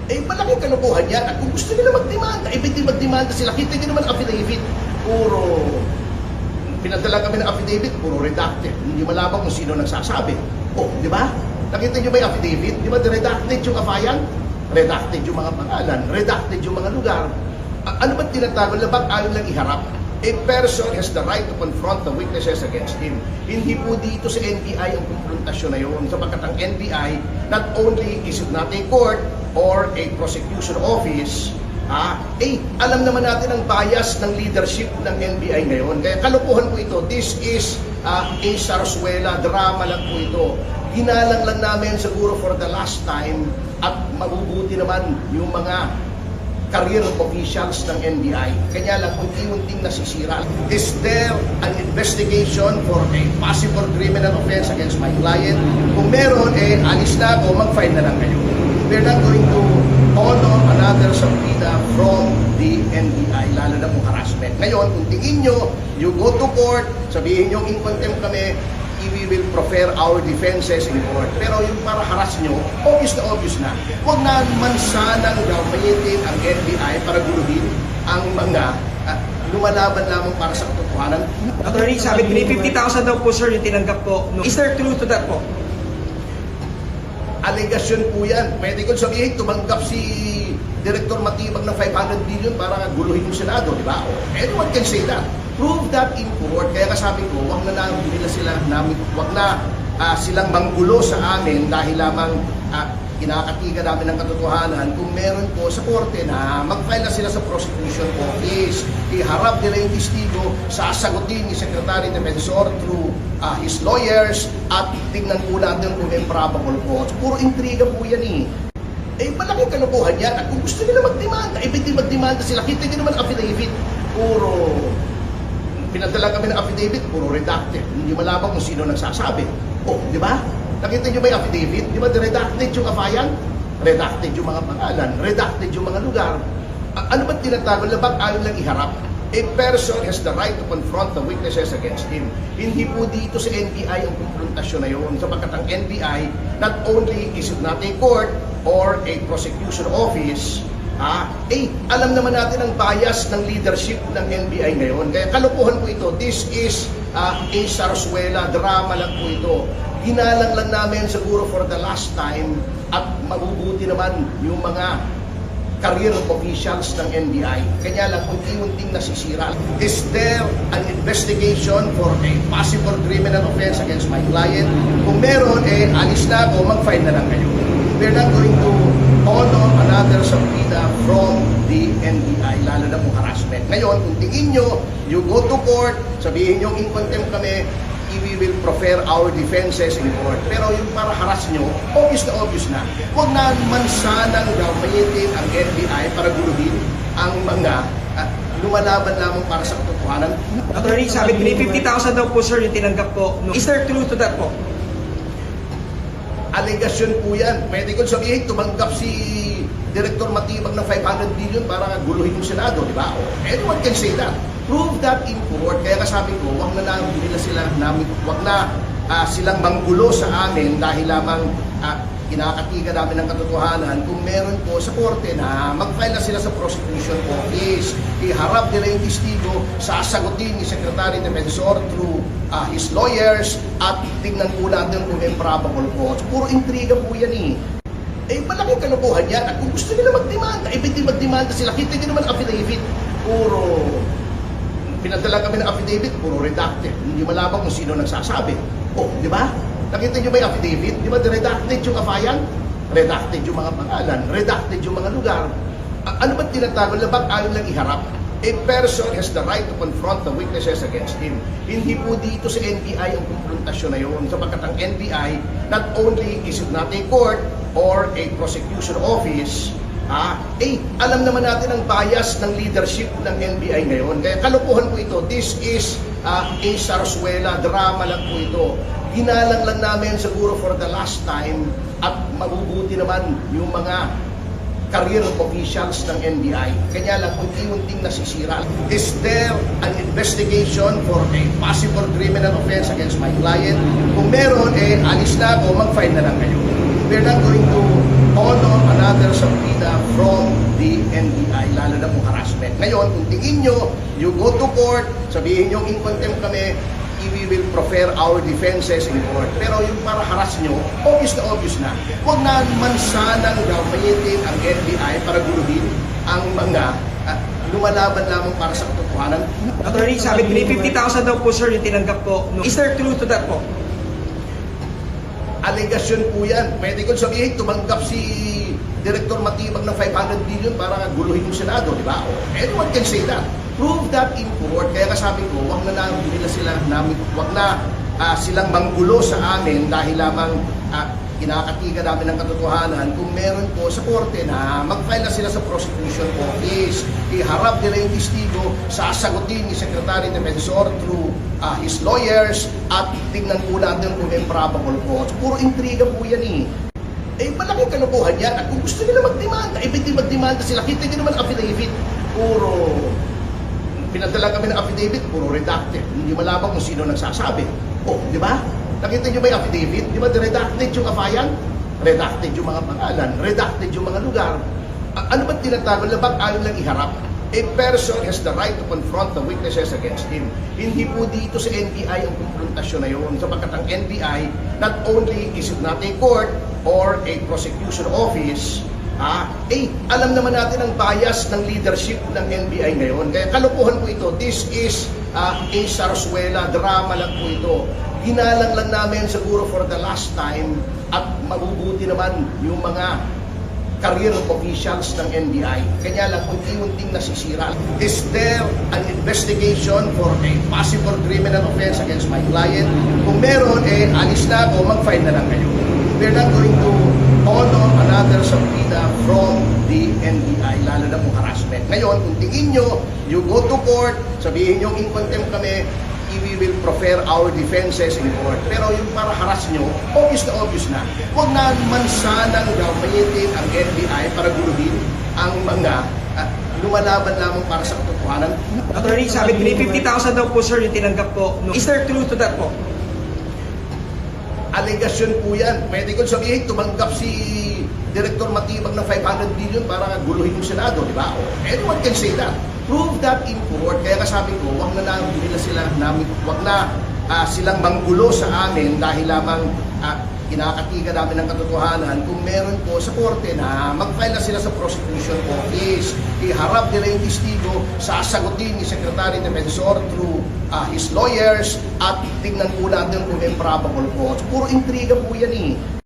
Malaking kalokohan yan. At kung gusto nila magdemanda, pwede magdemanda sila. Kita nyo naman affidavit, puro pinadala kami ng affidavit, puro redacted. Hindi malaman kung sino nagsasabi. Di ba? Nakita nyo ba yung affidavit? Di ba redacted yung afayan? Redacted yung mga pangalan, redacted yung mga lugar. Ano ba tinatago? Labag ayaw lang iharap. A person has the right to confront the witnesses against him. Hindi po dito sa NBI ang konfrontasyon na yun. Sapagkat ang NBI, not only is it not a court or a prosecution office, alam naman natin ang bias ng leadership ng NBI ngayon. Kaya kalokohan po ito. This is a sarsuela, drama lang po ito. Ginalang lang namin siguro for the last time at mabubuti naman yung mga career officials ng NBI. Kanya lang, unti-unting nasisira. Is there an investigation for a possible criminal offense against my client? Kung meron, alis na ako, mag-file na lang kayo. We're not going to honor another subpoena from the NBI, lalo na kung harassment. Ngayon, kung tingin nyo, you go to court, sabihin nyo, in contempt kami, we will prefer our defenses in court. Pero yung para harass nyo, obvious na. Huwag na naman sanang gamitin ang NBI para guluhin ang mga lumalaban lamang para sa katotohanan. Attorney, sabi, 50,000 daw po sir yung tinanggap po. Is there truth to that po? Allegation po yan. Pwede ko sabihin, tumanggap si Director Matibag ng 500 billion para guluhin yung Senado, di ba? Anyone can say that. Prove that in court. Kaya kasabi ko, wag na silang manggulo sa amin dahil lamang kinakatiga namin ng katotohanan. Kung meron po sa korte na mag-file na sila sa prosecution office, iharap nila yung testigo, sasagutin ni Secretary Defensor through his lawyers at tingnan po natin kung may probable cause. Puro intriga po yan malaking kalokohan yan. At kung gusto nila magdemanda, pwede magdemanda sila. Kita nyo naman affidavit, puro pinadala kami ng affidavit, puro redacted. Hindi malaman kung sino nagsasabi. Di ba? Nakita nyo ba yung affidavit? Di ba redacted yung afayan? Redacted yung mga pangalan, redacted yung mga lugar. Ano ba tinatago? Labag ayaw lang iharap. A person has the right to confront the witnesses against him. Hindi po dito sa NBI ang konfrontasyon na yun. Sapagkat ang NBI, not only is it not a court or a prosecution office, alam naman natin ang bias ng leadership ng NBI ngayon. Kaya kalokohan po ito. This is a sarsuela, drama lang po ito. Ginalang lang namin siguro for the last time at mabubuti naman yung mga career officials ng NBI. Kanya lang, unti-unting nasisira. Is there an investigation for a possible criminal offense against my client? Kung meron, alis na ako, mag-file na lang kayo. We're not going to honor another subpoena from the NBI, lalo na kung harassment. Ngayon, kung tingin nyo, you go to court, sabihin nyo, in contempt kami, we will prefer our defenses in court. Pero yung para harass nyo, obvious na. Huwag na naman sanang gamitin ang NBI para guluhin ang mga lumalaban lamang para sa katotohanan. Attorney, sabi, 50,000 daw po sir yung tinanggap po. Is there truth to that po? Allegation po yan. Pwede ko sabihin, tumanggap si Director Matibag ng 500 billion para guluhin yung Senado, di ba? Anyone can say that. Prove that in court. Kaya kasabi ko, wag na silang manggulo sa amin dahil lamang kinakatiga namin ng katotohanan. Kung meron po sa korte na mag-file na sila sa prosecution office, iharap nila yung testigo, sasagutin ni Secretary Defensor through his lawyers at tingnan po natin kung may probable cause. Puro intriga po yan malaking kalokohan yan. At kung gusto nila magdemanda, pwede magdemanda sila. Kita nyo naman affidavit, puro pinadala kami ng affidavit, puro redacted. Hindi malaman kung sino nagsasabi. Di ba? Nakita nyo ba yung affidavit? Di ba redacted yung afayan? Redacted yung mga pangalan, redacted yung mga lugar. Ano ba tinatago? Labag ayaw lang iharap. A person has the right to confront the witnesses against him. Hindi po dito sa NBI ang konfrontasyon na yun. Sapagkat ang NBI, not only is it not a court or a prosecution office, alam naman natin ang bias ng leadership ng NBI ngayon. Kaya kalokohan po ito. This is a sarsuela, drama lang po ito. Ginalang lang namin siguro for the last time at mabubuti naman yung mga career officials ng NBI. Kanya lang, unti-unting nasisira. Is there an investigation for a possible criminal offense against my client? Kung meron, alis na ako, mag-file na lang kayo. We're not going to honor another subpoena NBI, lalo na kung harassment. Ngayon, kung tingin nyo, you go to court, sabihin nyo in contempt kami, we will prefer our defenses in court. Pero yung para harass nyo, obvious na. Huwag na naman sanang gamitin ang NBI para guluhin ang mga lumalaban lamang para sa katotohanan. Attorney, sabi 350,000 daw po sir yung tinanggap po. Is there truth to that po? Alegasyon po yan. Pwede ko sabihin, tumanggap si Director Matibag ng 500 billion para guluhin yung Senado, di ba? Anyone can say that. Prove that in court. Kaya kasabi ko, wag na silang manggulo sa amin dahil lamang kinakatigan namin ng katotohanan kung meron po sa korte na mag-file na sila sa prosecution office. Iharap nila yung testigo, sasagutin ni Secretary Defensor through his lawyers at tingnan po natin kung may probable cause. Puro intriga po yan malaking kalukuhan yan. At kung gusto nila magdemanda, pwede magdemanda sila. Kita nyo naman affidavit, puro pinadala kami ng affidavit, puro redacted. Hindi malaman kung sino nagsasabi. Di ba? Nakita nyo ba yung affidavit? Di ba redacted yung afayan? Redacted yung mga pangalan, redacted yung mga lugar. Ano ba tinatago? Labag ayaw lang iharap. A person has the right to confront the witnesses against him. Hindi po dito sa NBI ang konfrontasyon na yun. Sapagkat ang NBI, not only is it not a court or a prosecution office, alam naman natin ang bias ng leadership ng NBI ngayon. Kaya kalukuhan po ito. This is a sarsuela, drama lang po ito. Ginalang lang namin siguro for the last time at mabubuti naman yung mga career officials ng NBI. Kanya lang unti-unting nasisira. Is there an investigation for a possible criminal offense against my client? Kung meron, alis na ako, mag-file na lang kayo. We're not going to honor another subpoena from the NBI, lalo na kung harassment. Ngayon, kung tingin nyo, you go to court, sabihin nyo in contempt kami, we will prefer our defenses in court. Pero yung para harass nyo, obvious na. Huwag na naman sanang gamitin ang NBI para guluhin ang mga lumalaban lamang para sa katotohanan. Attorney, sabi 350,000 daw po sir yung tinanggap po. Is there truth to that po? Alegasyon po yan. Pwede ko sabihin, tumanggap si Director Matibag ng 500 billion para guluhin yung Senado, di ba? Anyone can say that. Prove that in court. Kaya kasabi ko, wag na silang manggulo sa amin dahil lamang kinakatigan namin ng katotohanan kung meron po sa korte na mag-file na sila sa prosecution office. Iharap nila yung testigo, sasagutin ni Secretary Defensor through his lawyers at tingnan po natin kung may probable cause. Puro intriga po yan